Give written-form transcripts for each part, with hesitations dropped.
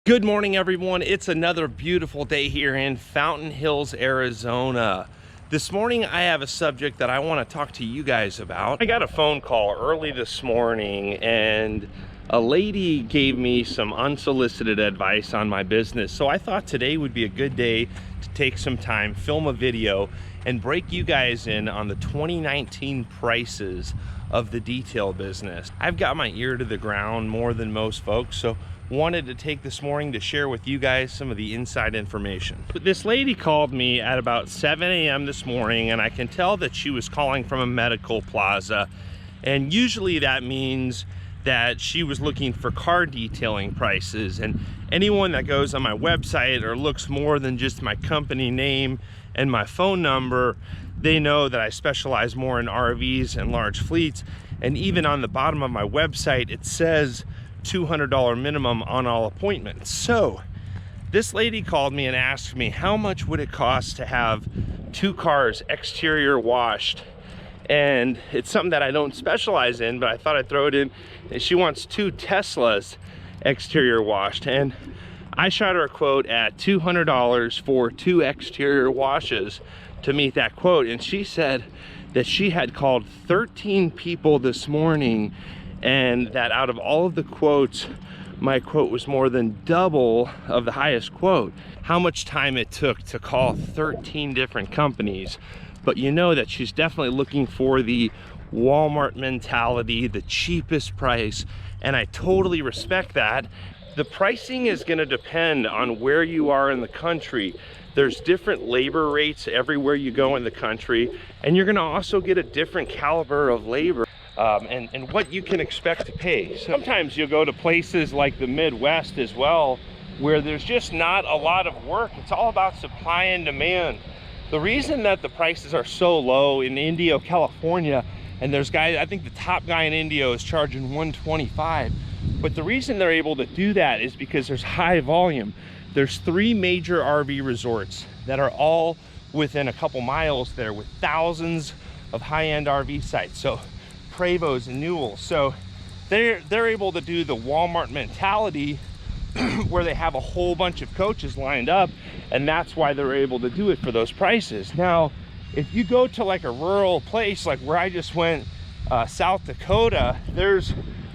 Good morning, everyone. It's another beautiful day here in Fountain Hills, Arizona. This morning, I have a subject that I want to talk to you guys about. I got a phone call early this morning and a lady gave me some unsolicited advice on my business. So I thought today would be a good day to take some time, film a video, and break you guys in on the 2019 prices of the detail business. I've got my ear to the ground more than most folks, so wanted to take this morning to share with you guys some of the inside information. But this lady called me at about 7 a.m. this morning, and I can tell that she was calling from a medical plaza. And usually that means that she was looking for car detailing prices. And anyone that goes on my website or looks more than just my company name and my phone number, they know that I specialize more in RVs and large fleets. And even on the bottom of my website, it says $200 minimum on all appointments. So this lady called me and asked me how much would it cost to have 2 cars exterior washed. And it's something that I don't specialize in, but I thought I'd throw it in. She wants 2 Teslas exterior washed, and I shot her a quote at $200 for 2 exterior washes to meet that quote. And she said that she had called 13 people this morning, and that out of all of the quotes, my quote was more than double of the highest quote. How much time it took to call 13 different companies. But you know that she's definitely looking for the Walmart mentality, the cheapest price, and I totally respect that. The pricing is going to depend on where you are in the country. There's different labor rates everywhere you go in the country, and you're going to also get a different caliber of labor. And what you can expect to pay. Sometimes you'll go to places like the Midwest as well, where there's just not a lot of work. It's all about supply and demand. The reason that the prices are so low in Indio, California, and there's guys, I think the top guy in Indio is charging $125, but the reason they're able to do that is because there's high volume. There's 3 major RV resorts that are all within a couple miles there with thousands of high-end RV sites. So Prevost and Newell. So they're able to do the Walmart mentality where they have a whole bunch of coaches lined up, and that's why they're able to do it for those prices. Now, if you go to like a rural place like where I just went, South Dakota, there's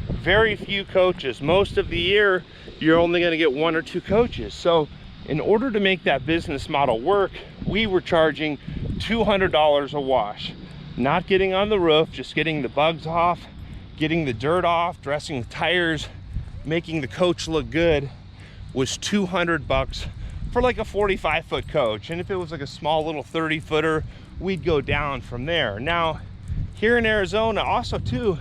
very few coaches. Most of the year, you're only going to get 1 or 2 coaches. So in order to make that business model work, we were charging $200 a wash. Not getting on the roof, just getting the bugs off, getting the dirt off, dressing the tires, making the coach look good, was $200 for like a 45-foot coach. And if it was like a small little 30-footer, we'd go down from there. Now, here in Arizona, also too,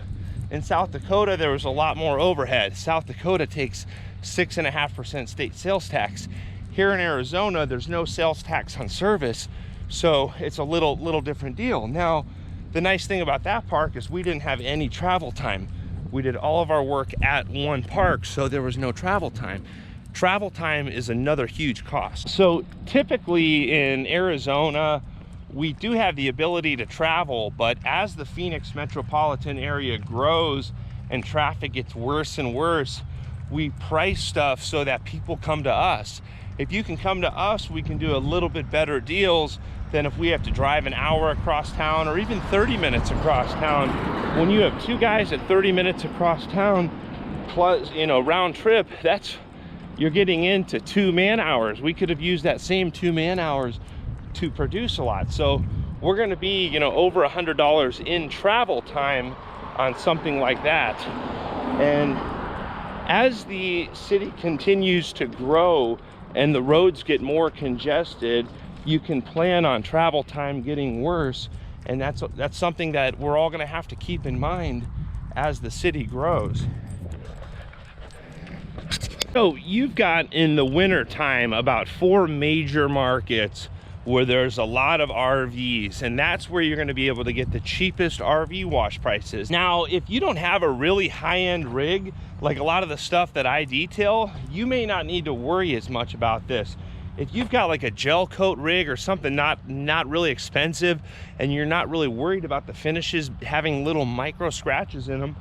in South Dakota, there was a lot more overhead. South Dakota takes 6.5% state sales tax. Here in Arizona, there's no sales tax on service, so it's a little different deal. Now, the nice thing about that park is we didn't have any travel time. We did all of our work at one park, so there was no travel time. Travel time is another huge cost. So typically in Arizona, we do have the ability to travel, but as the Phoenix metropolitan area grows and traffic gets worse and worse, we price stuff so that people come to us. If you can come to us, we can do a little bit better deals than if we have to drive an hour across town or even 30 minutes across town. When you have 2 guys at 30 minutes across town, plus, you know, round trip, you're getting into 2 man hours. We could have used that same 2 man hours to produce a lot. So we're gonna be, you know, over $100 in travel time on something like that. And as the city continues to grow and the roads get more congested, you can plan on travel time getting worse, and that's something that we're all going to have to keep in mind as the city grows. So you've got in the winter time about 4 major markets where there's a lot of RVs, and that's where you're going to be able to get the cheapest RV wash prices. Now, if you don't have a really high-end rig, like a lot of the stuff that I detail, you may not need to worry as much about this. If you've got like a gel coat rig or something not really expensive, and you're not really worried about the finishes having little micro scratches in them,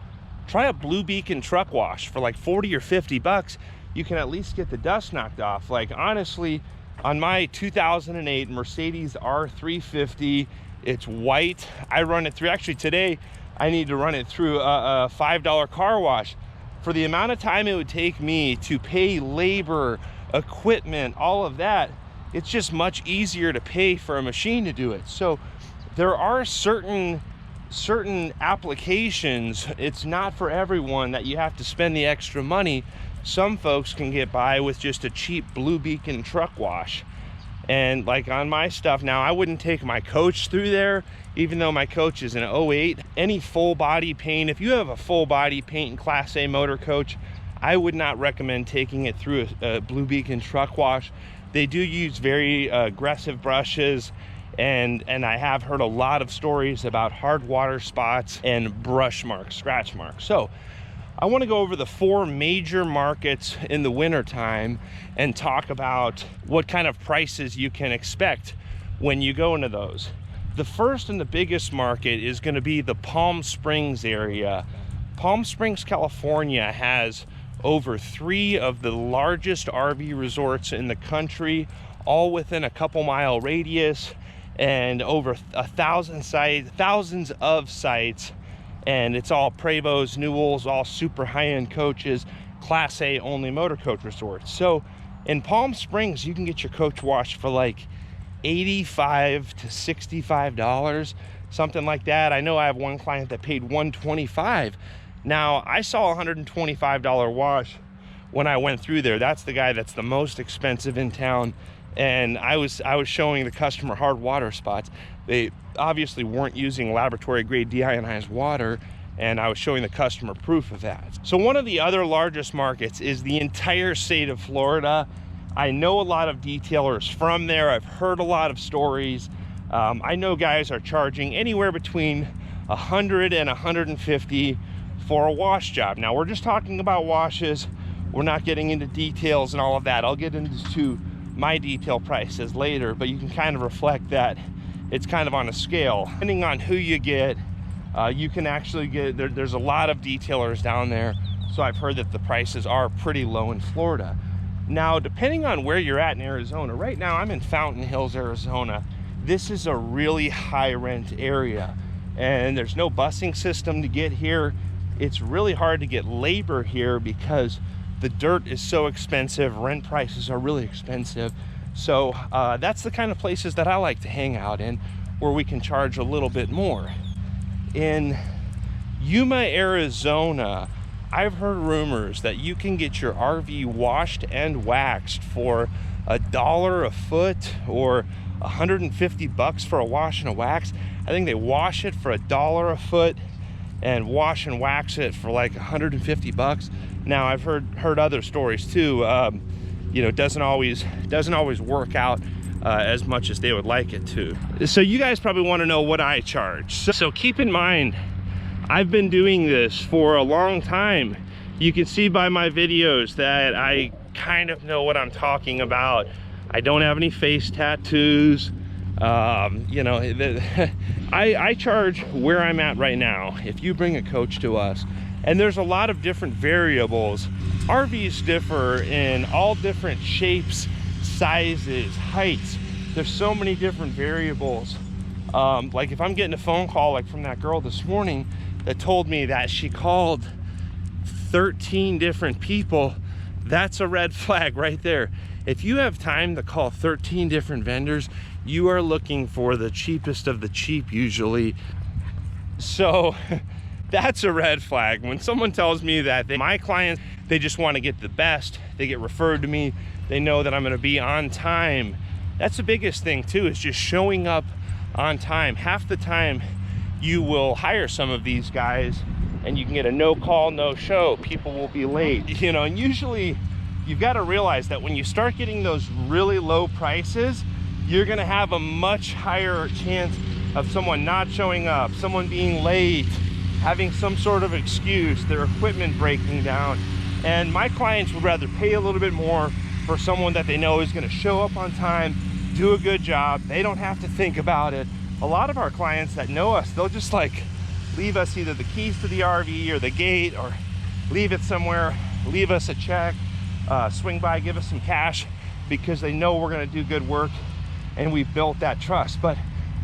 try a Blue Beacon truck wash for like 40 or 50 bucks. you can at least get the dust knocked off. Like honestly, on my 2008 Mercedes R350, it's white. I run it through, actually today, I need to run it through a $5 car wash. For the amount of time it would take me to pay labor, equipment, all of that, it's just much easier to pay for a machine to do it. So there are certain applications, it's not for everyone that you have to spend the extra money. Some folks can get by with just a cheap Blue Beacon truck wash. And like on my stuff now, I wouldn't take my Coach through there, even though my Coach is an 08. Any full body paint, if you have a full body paint and Class A motor coach, I would not recommend taking it through a Blue Beacon truck wash. They do use very aggressive brushes, and I have heard a lot of stories about hard water spots and brush marks, scratch marks. So I want to go over the 4 major markets in the wintertime and talk about what kind of prices you can expect when you go into those. The first and the biggest market is going to be the Palm Springs area. Palm Springs, California has over 3 of the largest RV resorts in the country, all within a couple mile radius, and over 1,000 sites, thousands of sites. And it's all Prevost, Newells, all super high-end coaches, Class A only motor coach resorts. So in Palm Springs, you can get your coach washed for like $85 to $65, something like that. I know I have one client that paid $125. Now, I saw a $125 wash when I went through there. That's the guy that's the most expensive in town. And I was showing the customer hard water spots. They obviously weren't using laboratory grade deionized water, and I was showing the customer proof of that. So one of the other largest markets is the entire state of Florida. I know a lot of detailers from there. I've heard a lot of stories. I know guys are charging anywhere between $100 and $150 for a wash job. Now we're just talking about washes. We're not getting into details and all of that. I'll get into my detail prices later, but you can kind of reflect that it's kind of on a scale. Depending on who you get, you can actually get, there's a lot of detailers down there. So I've heard that the prices are pretty low in Florida. Now, depending on where you're at in Arizona, right now I'm in Fountain Hills, Arizona. This is a really high rent area, and there's no busing system to get here. It's really hard to get labor here because the dirt is so expensive. Rent prices are really expensive. So that's the kind of places that I like to hang out in, where we can charge a little bit more. In Yuma, Arizona, I've heard rumors that you can get your RV washed and waxed for $1 a foot or $150 for a wash and a wax. I think they wash it for $1 a foot and wash and wax it for like $150. Now I've heard other stories too. You know, it doesn't always work out as much as they would like it to. So you guys probably want to know what I charge. So keep in mind, I've been doing this for a long time. You can see by my videos that I kind of know what I'm talking about. I don't have any face tattoos. You know, I charge where I'm at right now. If you bring a coach to us, and there's a lot of different variables. RVs differ in all different shapes, sizes, heights. There's so many different variables. Like if I'm getting a phone call like from that girl this morning that told me that she called 13 different people, that's a red flag right there. If you have time to call 13 different vendors, you are looking for the cheapest of the cheap usually. So that's a red flag. When someone tells me that my clients, they just want to get the best, they get referred to me, they know that I'm going to be on time. That's the biggest thing too, is just showing up on time. Half the time you will hire some of these guys and you can get a no call, no show. People will be late, you know, and usually you've got to realize that when you start getting those really low prices, you're going to have a much higher chance of someone not showing up, someone being late, having some sort of excuse, their equipment breaking down. And my clients would rather pay a little bit more for someone that they know is going to show up on time, do a good job. They don't have to think about it. A lot of our clients that know us, they'll just like leave us either the keys to the RV or the gate, or leave it somewhere, leave us a check. swing by, give us some cash, because they know we're going to do good work and we've built that trust. But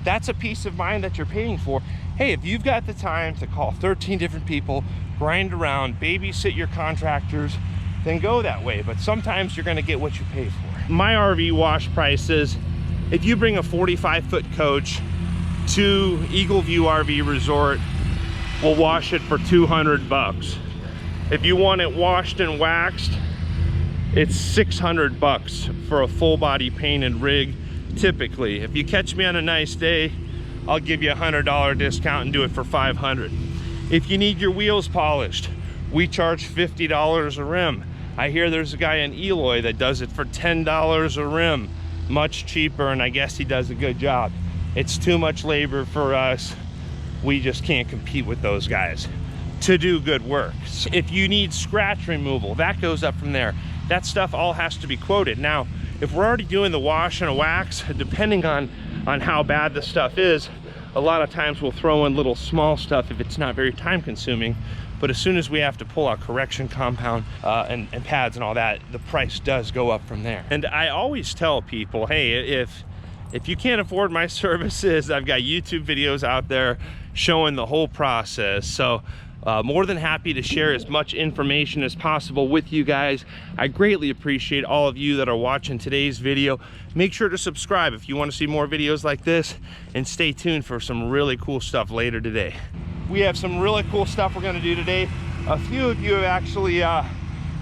that's a peace of mind that you're paying for. Hey, if you've got the time to call 13 different people, grind around, babysit your contractors, then go that way. But sometimes you're going to get what you pay for. My RV wash prices, if you bring a 45-foot coach to Eagle View RV Resort, we'll wash it for 200 bucks. If you want it washed and waxed, it's 600 bucks for a full body painted rig. Typically, if you catch me on a nice day, I'll give you a $100 discount and do it for 500. If you need your wheels polished, we charge $50 a rim. I hear there's a guy in Eloy that does it for $10 a rim, much cheaper, and I guess he does a good job. It's too much labor for us. We just can't compete with those guys to do good work. If you need scratch removal, that goes up from there. That stuff all has to be quoted. Now, if we're already doing the wash and a wax, depending on how bad the stuff is, a lot of times we'll throw in little small stuff if it's not very time consuming. But as soon as we have to pull out correction compound and pads and all that, the price does go up from there. And I always tell people, hey, if you can't afford my services, I've got YouTube videos out there showing the whole process. So more than happy to share as much information as possible with you guys. I greatly appreciate all of you that are watching today's video. Make sure to subscribe if you want to see more videos like this, and stay tuned for some really cool stuff later today. We have some really cool stuff we're going to do today. A few of you have actually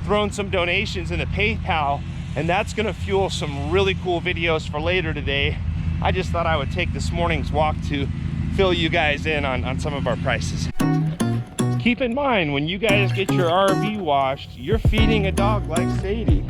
thrown some donations into PayPal, and that's going to fuel some really cool videos for later today. I just thought I would take this morning's walk to fill you guys in on some of our prices. Keep in mind, when you guys get your RV washed, you're feeding a dog like Sadie.